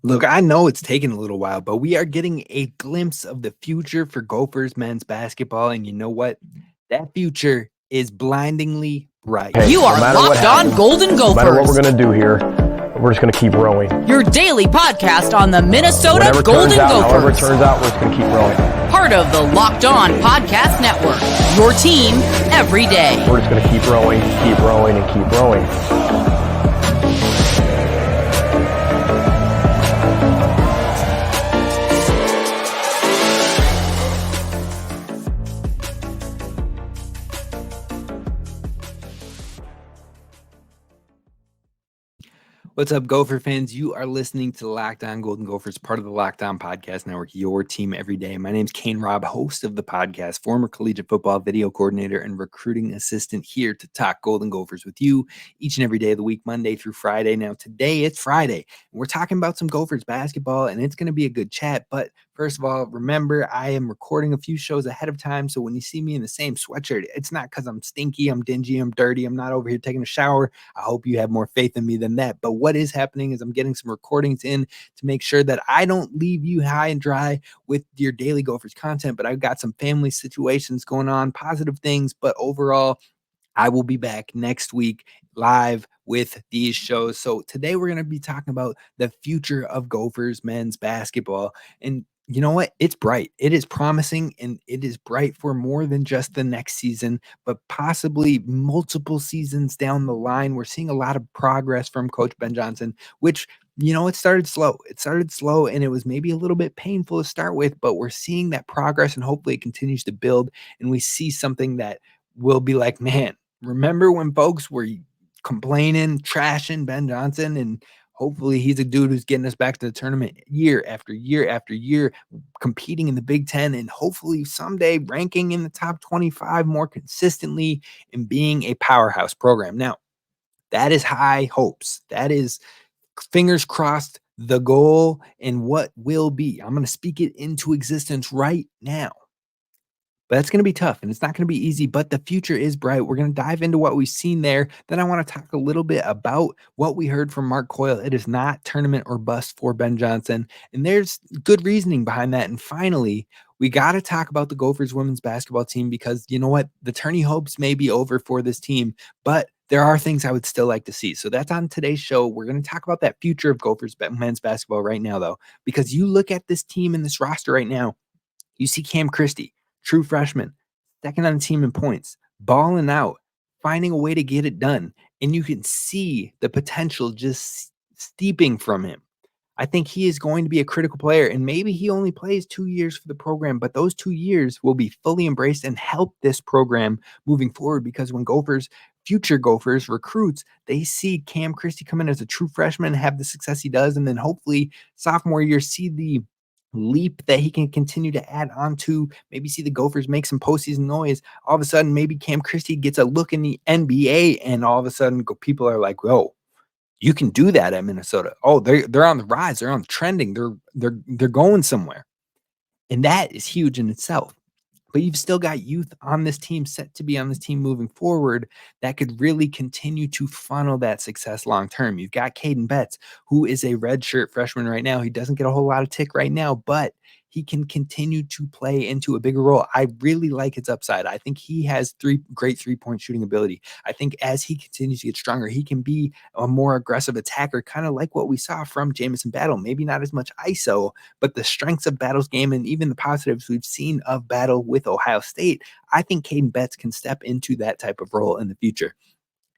Look, I know it's taken a little while, but we are getting a glimpse of the future for Gophers men's basketball. And you know what? That future is blindingly bright. Hey, You are Locked On Golden no matter what we're Gophers, going to do here, we're just going to keep rowing. your daily podcast on the Minnesota Whatever Golden turns out, however it Gophers. turns out, we're just going to keep rowing. Part of the Locked On Podcast Network, your team every day. We're just going to keep rowing, and keep rowing. What's up, Gopher fans? You are listening to Locked On Golden Gophers, part of the Locked On Podcast Network, your team every day. My name's Kane Rob, host of the podcast, former collegiate football video coordinator and recruiting assistant, here to talk Golden Gophers with you each and every day of the week, Monday through Friday. Now, today it's Friday, and we're talking about some Gophers basketball, and it's going to be a good chat. But first of all, remember, I am recording a few shows ahead of time, so when you see me in the same sweatshirt, it's not because I'm stinky, I'm dingy, I'm dirty, I'm not over here taking a shower. I hope you have more faith in me than that. But what is happening is I'm getting some recordings in to make sure that I don't leave you high and dry with your daily Gophers content, but I've got some family situations going on, positive things, but overall, I will be back next week live with these shows. So today we're going to be talking about the future of Gophers men's basketball. And you know what? It's bright. It is promising, and it is bright for more than just the next season, but possibly multiple seasons down the line. We're seeing a lot of progress from Coach Ben Johnson, which, you know, it started slow. It started slow, and it was maybe a little bit painful to start with, but we're seeing that progress, and hopefully it continues to build, and we see something that will be like, man, remember when folks were complaining, trashing Ben Johnson? And hopefully he's a dude who's getting us back to the tournament year after year after year, competing in the Big Ten, and hopefully someday ranking in the top 25 more consistently and being a powerhouse program. Now, that is high hopes. That is, fingers crossed, the goal and what will be. I'm going to speak it into existence right now. But that's going to be tough, and it's not going to be easy, but the future is bright. We're going to dive into what we've seen there. Then I want to talk a little bit about what we heard from Mark Coyle. It is not tournament or bust for Ben Johnson, and there's good reasoning behind that. And finally, we got to talk about the Gophers women's basketball team, because you know what? The tourney hopes may be over for this team, but there are things I would still like to see. So that's on today's show. We're going to talk about that future of Gophers men's basketball right now, though, because you look at this team and this roster right now, you see Cam Christie, true freshman, second on the team in points, balling out, finding a way to get it done. And you can see the potential just steeping from him. I think he is going to be a critical player, and maybe he only plays 2 years for the program, but those 2 years will be fully embraced and help this program moving forward, because when future Gophers recruits, they see Cam Christie come in as a true freshman, have the success he does, and then hopefully sophomore year see the leap that he can continue to add on to, maybe see the Gophers make some postseason noise. All of a sudden, maybe Cam Christie gets a look in the NBA, and all of a sudden people are like, whoa, you can do that at Minnesota. Oh, they're on the rise. They're on trending. They're going somewhere. And that is huge in itself. But you've still got youth on this team, set to be on this team moving forward, that could really continue to funnel that success long term. You've got Caden Betts, who is a redshirt freshman right now. He doesn't get a whole lot of tick right now, but he can continue to play into a bigger role. I really like his upside. I think he has great three-point shooting ability. I think as he continues to get stronger, he can be a more aggressive attacker, kind of like what we saw from Jamison Battle. Maybe not as much ISO, but the strengths of Battle's game and even the positives we've seen of Battle with Ohio State, I think Caden Betts can step into that type of role in the future.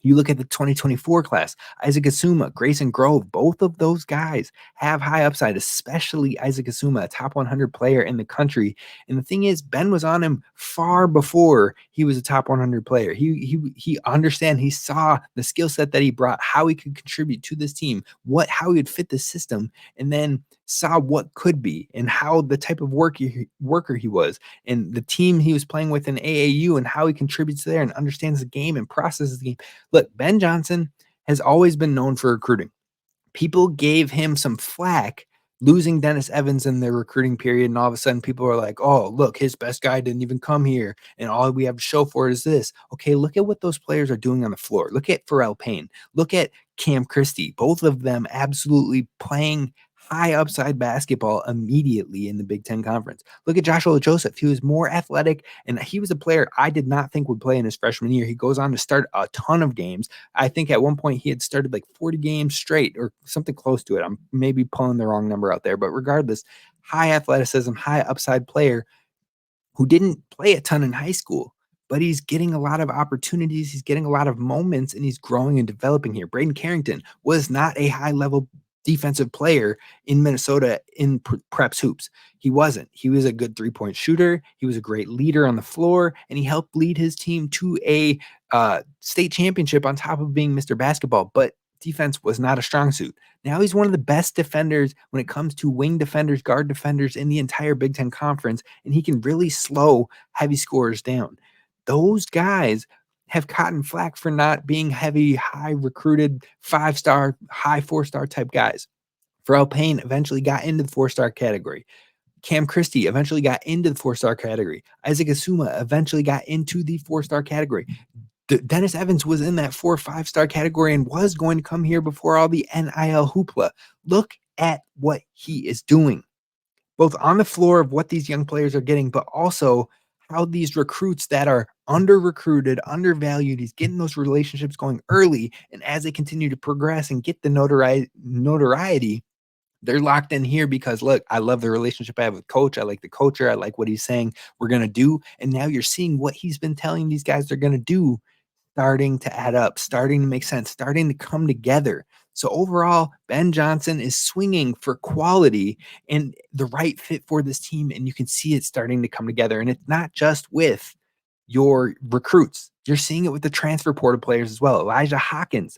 You look at the 2024 class, Isaac Asuma, Grayson Grove, both of those guys have high upside, especially Isaac Asuma, a top 100 player in the country. And the thing is, Ben was on him far before he was a top 100 player. He understand, he saw the skill set that he brought, how he could contribute to this team, how he would fit the system, and then saw what could be and how the type of worker he was, and the team he was playing with in AAU, and how he contributes there and understands the game and processes the game. Look, Ben Johnson has always been known for recruiting. People gave him some flack losing Dennis Evans in the recruiting period, and all of a sudden people are like, oh, look, his best guy didn't even come here, and all we have to show for it is this. Okay, look at what those players are doing on the floor. Look at Pharrell Payne. Look at Cam Christie. Both of them absolutely playing high upside basketball immediately in the Big Ten Conference. Look at Josh Ola-Joseph. He was more athletic, and he was a player I did not think would play in his freshman year. He goes on to start a ton of games. I think at one point he had started like 40 games straight or something close to it. I'm maybe pulling the wrong number out there, but regardless, high athleticism, high upside player who didn't play a ton in high school, but he's getting a lot of opportunities. He's getting a lot of moments, and he's growing and developing here. Braden Carrington was not a high-level defensive player in Minnesota in preps hoops. He wasn't. He was a good three-point shooter. He was a great leader on the floor, and he helped lead his team to a state championship on top of being Mr. Basketball, but defense was not a strong suit. Now he's one of the best defenders when it comes to wing defenders, guard defenders in the entire Big Ten Conference, and he can really slow heavy scorers down. Those guys have cotton flack for not being heavy, high recruited, 5-star, high 4-star type guys. Pharrell Payne eventually got into the 4-star category. Cam Christie eventually got into the 4-star category. Isaac Asuma eventually got into the 4-star category. Dennis Evans was in that 4 or 5-star category and was going to come here before all the NIL hoopla. Look at what he is doing, both on the floor of what these young players are getting, but also how these recruits that are under-recruited, undervalued, he's getting those relationships going early, and as they continue to progress and get the notoriety, they're locked in here because, look, I love the relationship I have with coach. I like the coacher. I like what he's saying we're going to do. And now you're seeing what he's been telling these guys they're going to do starting to add up, starting to make sense, starting to come together. So overall, Ben Johnson is swinging for quality and the right fit for this team, and you can see it starting to come together. And it's not just with your recruits. You're seeing it with the transfer portal players as well. Elijah Hawkins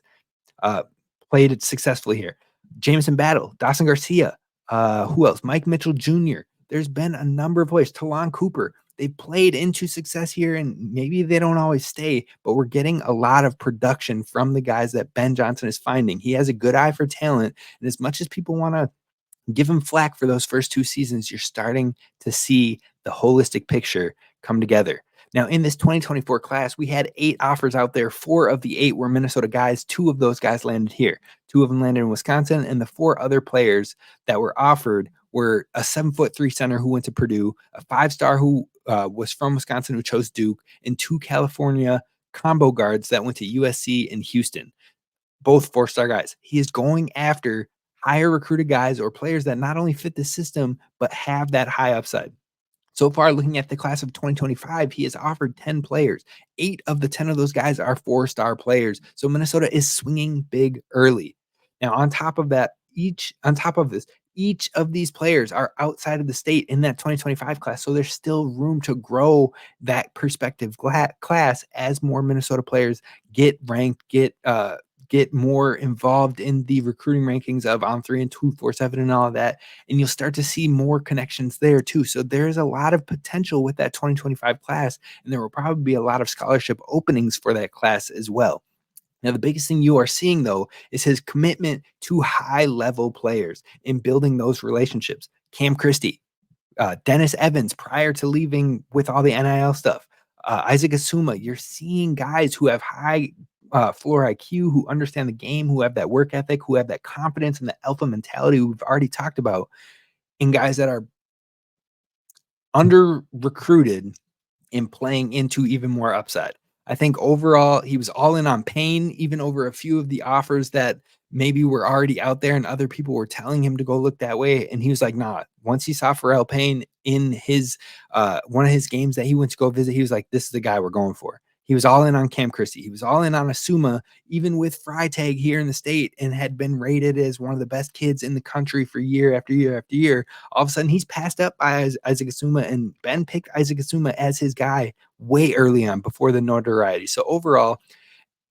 played it successfully here. Jameson Battle, Dawson Garcia, who else? Mike Mitchell Jr. There's been a number of players. Talon Cooper. They played into success here, and maybe they don't always stay, but we're getting a lot of production from the guys that Ben Johnson is finding. He has a good eye for talent, and as much as people want to give him flack for those first 2 seasons, you're starting to see the holistic picture come together. Now, in this 2024 class, we had 8 offers out there. 4 of the 8 were Minnesota guys. 2 of those guys landed here. 2 of them landed in Wisconsin, and the 4 other players that were offered were a 7'3" center who went to Purdue, a 5-star who was from Wisconsin who chose Duke, and 2 California combo guards that went to USC and Houston, both 4-star guys. He is going after higher recruited guys or players that not only fit the system, but have that high upside. So far, looking at the class of 2025, he has offered 10 players. 8 of the 10 of those guys are 4-star players. So Minnesota is swinging big early. Now, on top of this, each of these players are outside of the state in that 2025 class. So there's still room to grow that prospective class as more Minnesota players get ranked, get more involved in the recruiting rankings of On3 and 247 and all of that. And you'll start to see more connections there too. So there's a lot of potential with that 2025 class, and there will probably be a lot of scholarship openings for that class as well. Now, the biggest thing you are seeing, though, is his commitment to high-level players and building those relationships. Cam Christie, Dennis Evans, prior to leaving with all the NIL stuff, Isaac Asuma, you're seeing guys who have high floor IQ, who understand the game, who have that work ethic, who have that confidence and the alpha mentality we've already talked about, and guys that are under-recruited and playing into even more upside. I think overall, he was all in on Payne, even over a few of the offers that maybe were already out there and other people were telling him to go look that way. And he was like, nah. Once he saw Pharrell Payne in his one of his games that he went to go visit, he was like, this is the guy we're going for. He was all in on Cam Christie. He was all in on Asuma, even with Freitag here in the state, and had been rated as one of the best kids in the country for year after year after year. All of a sudden, he's passed up by Isaac Asuma, and Ben picked Isaac Asuma as his guy way early on before the notoriety. So overall,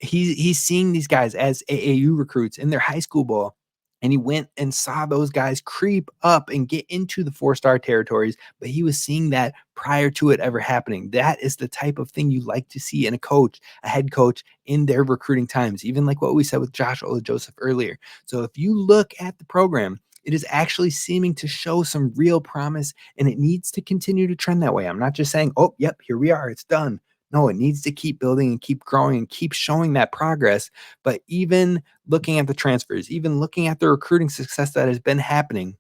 he's seeing these guys as AAU recruits in their high school ball, and he went and saw those guys creep up and get into the 4-star territories, but he was seeing that prior to it ever happening. That is the type of thing you like to see in a head coach in their recruiting times, even like what we said with Josh Ola-Joseph earlier. So if you look at the program, it is actually seeming to show some real promise, and it needs to continue to trend that way. I'm not just saying, oh, yep, here we are, it's done. No, it needs to keep building and keep growing and keep showing that progress. But even looking at the transfers, even looking at the recruiting success that has been happening,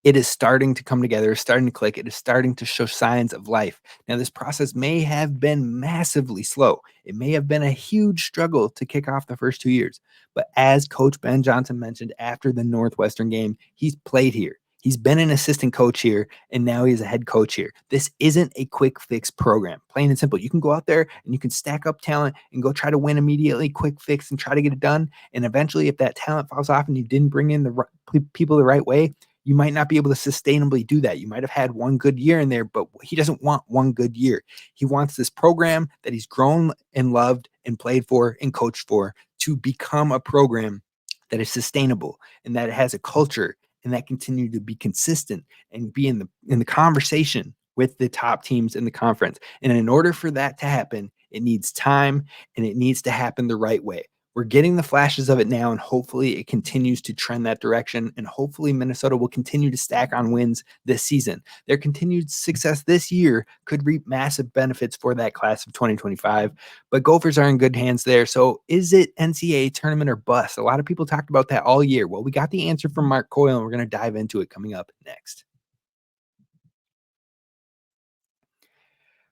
it is starting to come together, it's starting to click, it is starting to show signs of life. Now, this process may have been massively slow. It may have been a huge struggle to kick off the first 2 years. But as Coach Ben Johnson mentioned after the Northwestern game, he's played here. He's been an assistant coach here, and now he's a head coach here. This isn't a quick fix program, plain and simple. You can go out there and you can stack up talent and go try to win immediately, quick fix, and try to get it done. And eventually, if that talent falls off and you didn't bring in the people the right way, you might not be able to sustainably do that. You might have had one good year in there, but he doesn't want one good year. He wants this program that he's grown and loved and played for and coached for to become a program that is sustainable and that it has a culture and that continue to be consistent and be in the conversation with the top teams in the conference. And in order for that to happen, it needs time and it needs to happen the right way. We're getting the flashes of it now, and hopefully it continues to trend that direction. And hopefully Minnesota will continue to stack on wins this season. Their continued success this year could reap massive benefits for that class of 2025. But Gophers are in good hands there. So is it NCAA tournament or bust? A lot of people talked about that all year. Well, we got the answer from Mark Coyle, and we're going to dive into it coming up next.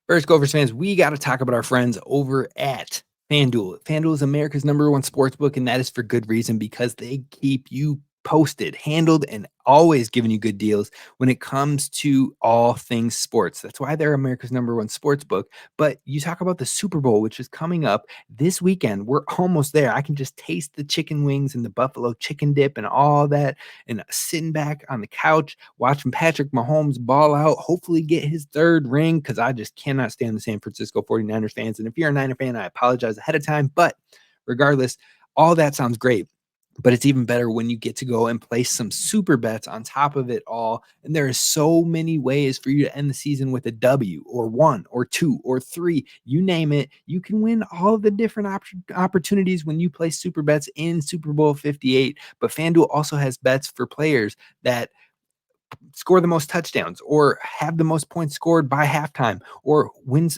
First, Gophers fans, we got to talk about our friends over at FanDuel. FanDuel is America's #1 sportsbook, and that is for good reason because they keep you posted, handled, and always giving you good deals when it comes to all things sports. That's why they're America's #1 sportsbook. But you talk about the Super Bowl, which is coming up this weekend. We're almost there. I can just taste the chicken wings and the buffalo chicken dip and all that, and sitting back on the couch watching Patrick Mahomes ball out, hopefully get his third ring, because I just cannot stand the San Francisco 49ers fans. And if you're a Niner fan, I apologize ahead of time. But regardless, all that sounds great. But it's even better when you get to go and place some super bets on top of it all. And there are so many ways for you to end the season with a W or 1 or 2 or 3, you name it. You can win all of the different opportunities when you place super bets in Super Bowl 58. But FanDuel also has bets for players that score the most touchdowns or have the most points scored by halftime or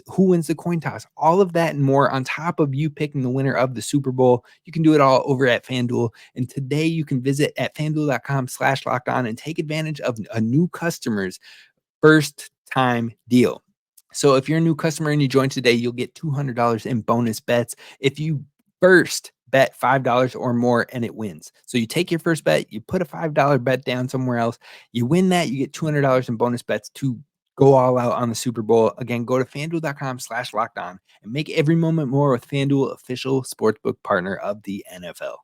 who wins the coin toss. All of that and more on top of you picking the winner of the Super Bowl. You can do it all over at FanDuel. And today you can visit at FanDuel.com/lockedon and take advantage of a new customer's first time deal. So if you're a new customer and you join today, you'll get $200 in bonus bets if you first bet $5 or more and it wins. So you take your first bet, you put a $5 bet down somewhere else, you win that, you get $200 in bonus bets to go all out on the Super Bowl. Again, go to FanDuel.com/lockedon and make every moment more with FanDuel, official sportsbook partner of the NFL.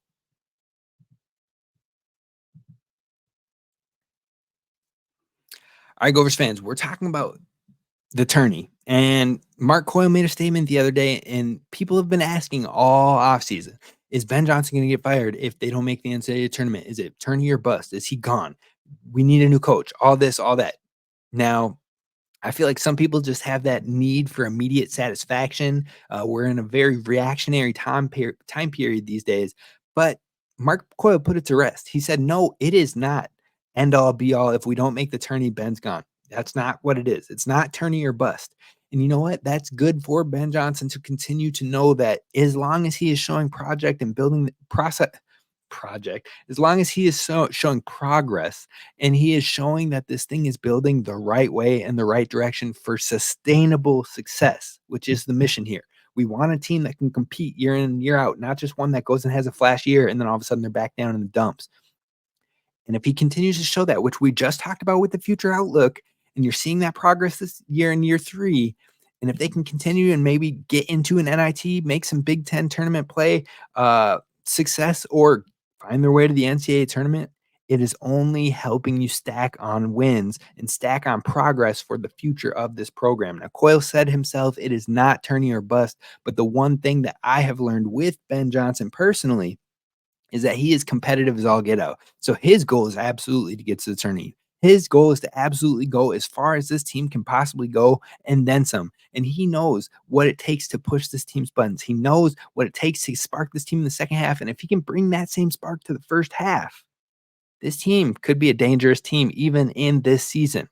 All right, Gophers fans, we're talking about the tourney. And Mark Coyle made a statement the other day, and people have been asking all offseason, is Ben Johnson going to get fired if they don't make the NCAA tournament? Is it tourney or bust? Is he gone? We need a new coach. All this, all that. Now, I feel like some people just have that need for immediate satisfaction. We're in a very reactionary time period these days. But Mark Coyle put it to rest. He said, no, it is not end all be all. If we don't make the tourney, Ben's gone. That's not what it is. It's not tourney or bust. And you know what? That's good for Ben Johnson to continue to know that as long as he is showing project and building the project, as long as he is showing progress and he is showing that this thing is building the right way and the right direction for sustainable success, which is the mission here. We want a team that can compete year in and year out, not just one that goes and has a flash year and then all of a sudden they're back down in the dumps. And if he continues to show that, which we just talked about with the future outlook, and you're seeing that progress this year in year 3, and if they can continue and maybe get into an NIT, make some Big Ten tournament play success, or find their way to the NCAA tournament, it is only helping you stack on wins and stack on progress for the future of this program. Now, Coyle said himself, it is not tourney or bust, but the one thing that I have learned with Ben Johnson personally is that he is competitive as all get out. So his goal is absolutely to get to the tourney. His goal is to absolutely go as far as this team can possibly go and then some. And he knows what it takes to push this team's buttons. He knows what it takes to spark this team in the second half. And if he can bring that same spark to the first half, this team could be a dangerous team even in this season.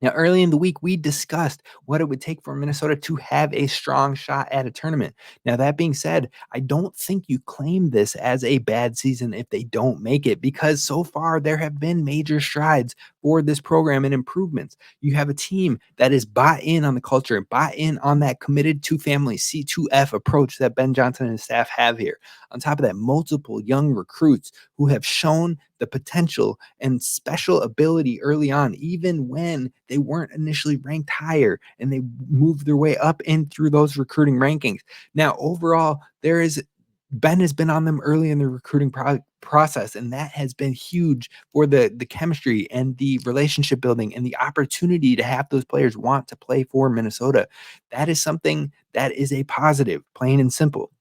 Now, early in the week, we discussed what it would take for Minnesota to have a strong shot at a tournament. Now, that being said, I don't think you claim this as a bad season if they don't make it, because so far there have been major strides for this program and improvements. You have a team that is bought in on the culture, bought in on that committed to family C2F approach that Ben Johnson and his staff have here. On top of that, multiple young recruits who have shown the potential and special ability early on, even when they weren't initially ranked higher, and they moved their way up in through those recruiting rankings. Now, overall, Ben has been on them early in the recruiting process, and that has been huge for the chemistry and the relationship building and the opportunity to have those players want to play for Minnesota. That is something that is a positive, plain and simple.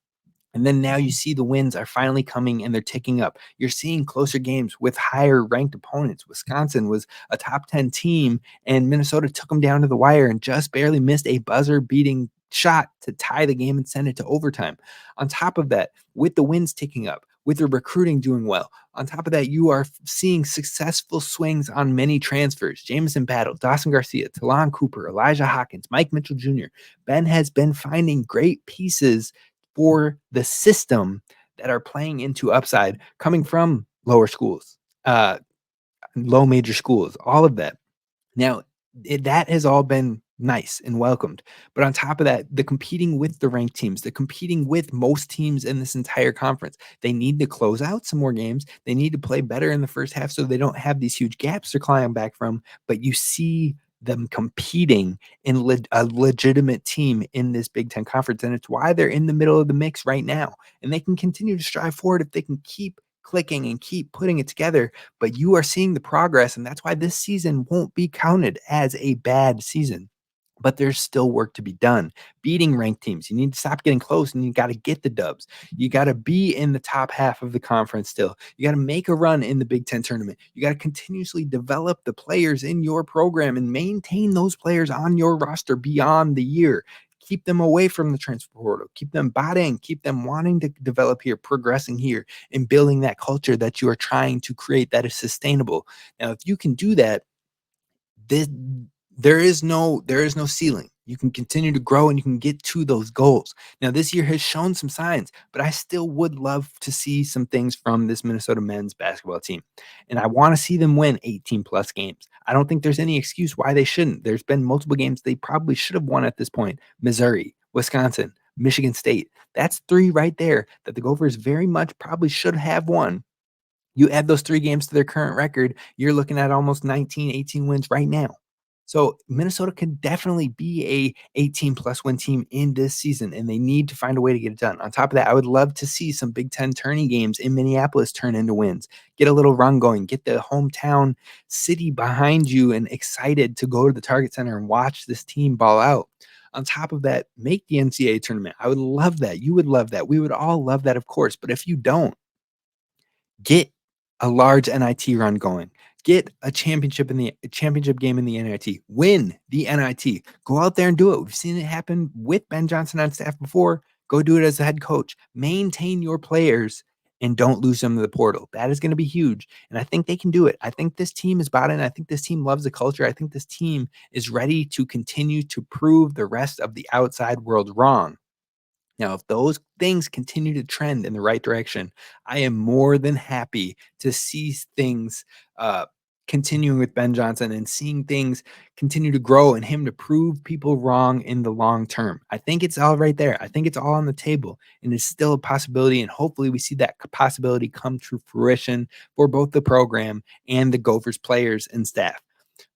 And then now you see the wins are finally coming and they're ticking up. You're seeing closer games with higher ranked opponents. Wisconsin was a top 10 team, and Minnesota took them down to the wire and just barely missed a buzzer beating shot to tie the game and send it to overtime. On top of that, with the wins ticking up, with the recruiting doing well, on top of that, you are seeing successful swings on many transfers. Jamison Battle, Dawson Garcia, Talon Cooper, Elijah Hawkins, Mike Mitchell Jr. Ben has been finding great pieces for the system that are playing into upside coming from lower schools, low major schools, all of that. Now, that has all been nice and welcomed. But on top of that, the competing with the ranked teams, the competing with most teams in this entire conference, they need to close out some more games. They need to play better in the first half so they don't have these huge gaps to climb back from. But you see them competing in a legitimate team in this Big Ten conference. And it's why they're in the middle of the mix right now. And they can continue to strive forward if they can keep clicking and keep putting it together. But you are seeing the progress, and that's why this season won't be counted as a bad season. But there's still work to be done. Beating ranked teams, you need to stop getting close, and you got to get the dubs. You got to be in the top half of the conference still. You got to make a run in the Big Ten tournament. You got to continuously develop the players in your program and maintain those players on your roster beyond the year. Keep them away from the transfer portal. Keep them bought in. Keep them wanting to develop here, progressing here, and building that culture that you are trying to create that is sustainable. Now, if you can do that, this, there is no ceiling. You can continue to grow and you can get to those goals. Now, this year has shown some signs, but I still would love to see some things from this Minnesota men's basketball team. And I want to see them win 18 plus games. I don't think there's any excuse why they shouldn't. There's been multiple games they probably should have won at this point. Missouri, Wisconsin, Michigan State. That's 3 right there that the Gophers very much probably should have won. You add those 3 games to their current record, you're looking at almost 19, 18 wins right now. So Minnesota can definitely be a 18 plus win team in this season, and they need to find a way to get it done. On top of that, I would love to see some Big Ten tourney games in Minneapolis turn into wins. Get a little run going, get the hometown city behind you and excited to go to the Target Center and watch this team ball out. On top of that, make the NCAA tournament. I would love that. You would love that. We would all love that, of course. But if you don't, get a large NIT run going. Get a championship game in the NIT. Win the NIT. Go out there and do it. We've seen it happen with Ben Johnson on staff before. Go do it as a head coach. Maintain your players and don't lose them to the portal. That is going to be huge. And I think they can do it. I think this team is bought in. I think this team loves the culture. I think this team is ready to continue to prove the rest of the outside world wrong. Now, if those things continue to trend in the right direction, I am more than happy to see things continuing with Ben Johnson and seeing things continue to grow and him to prove people wrong in the long term. I think it's all right there. I think it's all on the table, and it's still a possibility. And hopefully we see that possibility come to fruition for both the program and the Gophers players and staff.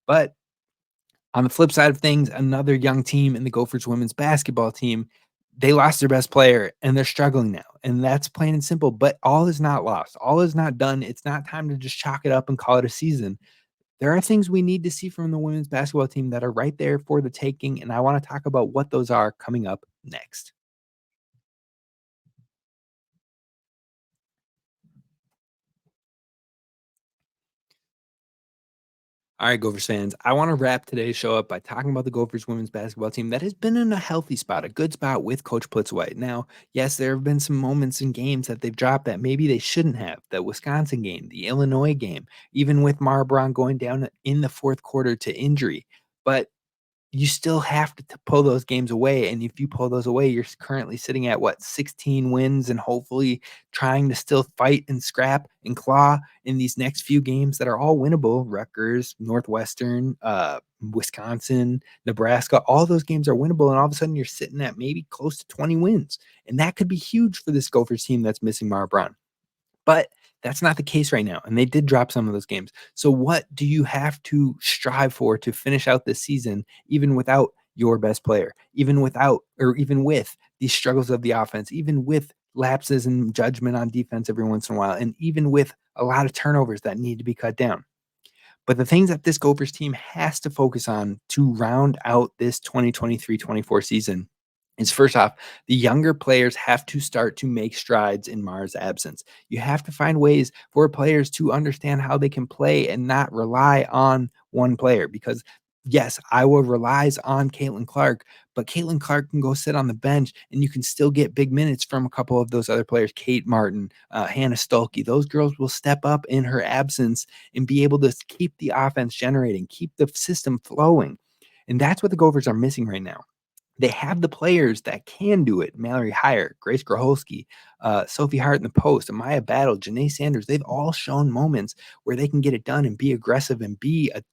But on the flip side of things, another young team in the Gophers women's basketball team, they lost their best player and they're struggling now. And that's plain and simple. But all is not lost. All is not done. It's not time to just chalk it up and call it a season. There are things we need to see from the women's basketball team that are right there for the taking. And I want to talk about what those are coming up next. All right, Gophers fans, I want to wrap today's show up by talking about the Gophers women's basketball team that has been in a healthy spot, a good spot with Coach Plitzwhite. Now, yes, there have been some moments in games that they've dropped that maybe they shouldn't have. The Wisconsin game, the Illinois game, even with Mara Braun going down in the fourth quarter to injury. but you still have to pull those games away. And if you pull those away, you're currently sitting at 16 wins and hopefully trying to still fight and scrap and claw in these next few games that are all winnable. Rutgers, Northwestern, Wisconsin, Nebraska, all those games are winnable. And all of a sudden you're sitting at maybe close to 20 wins. And that could be huge for this Gophers team that's missing Mara Braun. But that's not the case right now. And they did drop some of those games. So what do you have to strive for to finish out this season, even without your best player, even with these struggles of the offense, even with lapses in judgment on defense every once in a while, and even with a lot of turnovers that need to be cut down? But the things that this Gophers team has to focus on to round out this 2023-24 season is, first off, the younger players have to start to make strides in Mara's absence. You have to find ways for players to understand how they can play and not rely on one player, because yes, Iowa relies on Caitlin Clark, but Caitlin Clark can go sit on the bench and you can still get big minutes from a couple of those other players. Kate Martin, Hannah Stolke, those girls will step up in her absence and be able to keep the offense generating, keep the system flowing. And that's what the Gophers are missing right now. They have the players that can do it. Mallory Heyer, Grace Groholski, Sophie Hart in the post, Amaya Battle, Janae Sanders. They've all shown moments where they can get it done and be aggressive and be a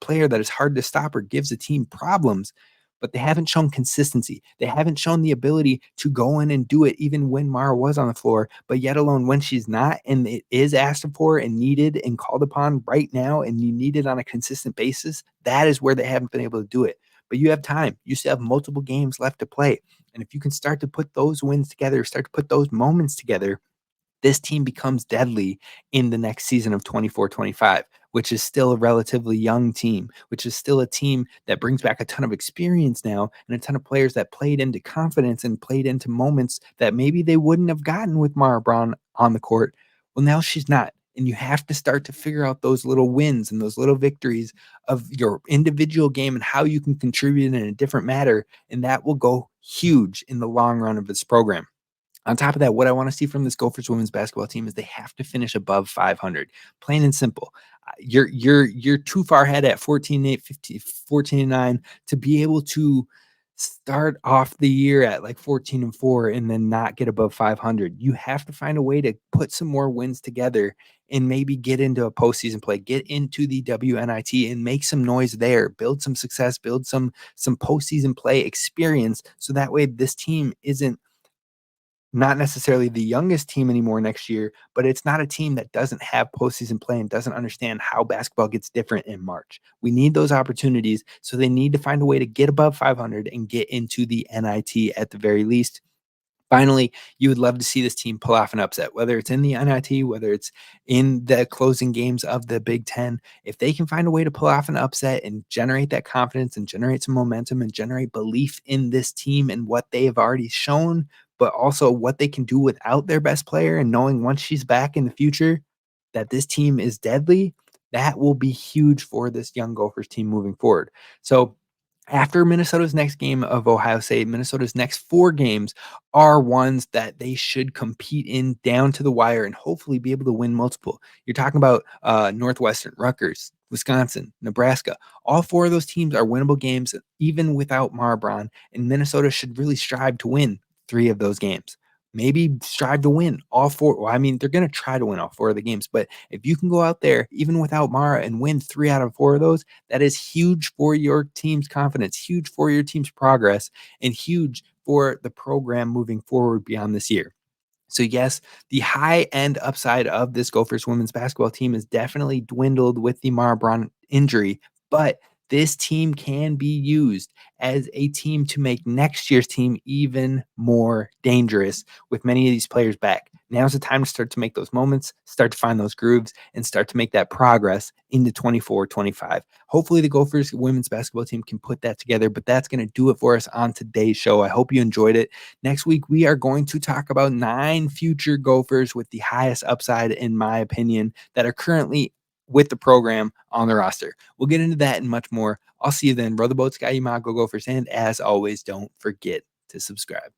player that is hard to stop or gives the team problems. But they haven't shown consistency. They haven't shown the ability to go in and do it even when Mara was on the floor, but yet alone when she's not and it is asked for and needed and called upon right now and you need it on a consistent basis, that is where they haven't been able to do it. But you have time. You still have multiple games left to play. And if you can start to put those wins together, start to put those moments together, this team becomes deadly in the next season of 24-25, which is still a relatively young team, which is still a team that brings back a ton of experience now and a ton of players that played into confidence and played into moments that maybe they wouldn't have gotten with Mara Braun on the court. Well, now she's not. And you have to start to figure out those little wins and those little victories of your individual game and how you can contribute in a different manner. And that will go huge in the long run of this program. On top of that, what I want to see from this Gophers women's basketball team is they have to finish above 500. Plain and simple. You're too far ahead at 14-8, 14-9 to be able to start off the year at like 14-4 and then not get above 500. You have to find a way to put some more wins together and maybe get into a postseason play, get into the WNIT and make some noise there, build some success, build some postseason play experience. So that way this team isn't not necessarily the youngest team anymore next year, but it's not a team that doesn't have postseason play and doesn't understand how basketball gets different in March. We need those opportunities, so they need to find a way to get above 500 and get into the NIT at the very least. Finally, you would love to see this team pull off an upset, whether it's in the NIT, whether it's in the closing games of the Big Ten. If they can find a way to pull off an upset and generate that confidence and generate some momentum and generate belief in this team and what they have already shown, but also what they can do without their best player and knowing once she's back in the future that this team is deadly, that will be huge for this young Gophers team moving forward. So after Minnesota's next game of Ohio State, Minnesota's next 4 games are ones that they should compete in down to the wire and hopefully be able to win multiple. You're talking about Northwestern, Rutgers, Wisconsin, Nebraska. All 4 of those teams are winnable games even without Mara Braun, and Minnesota should really strive to win 3 of those games. Maybe strive to win all 4. Well, I mean, they're going to try to win all 4 of the games, but if you can go out there, even without Mara, and win 3 out of 4 of those, that is huge for your team's confidence, huge for your team's progress, and huge for the program moving forward beyond this year. So yes, the high end upside of this Gophers women's basketball team is definitely dwindled with the Mara Braun injury, but this team can be used as a team to make next year's team even more dangerous with many of these players back. Now's the time to start to make those moments, start to find those grooves, and start to make that progress into 24-25. Hopefully the Gophers women's basketball team can put that together, but that's going to do it for us on today's show. I hope you enjoyed it. Next week, we are going to talk about 9 future Gophers with the highest upside, in my opinion, that are currently with the program on the roster. We'll get into that and much more. I'll see you then. Row the boat, Sky Yamago Gophers, and as always, don't forget to subscribe.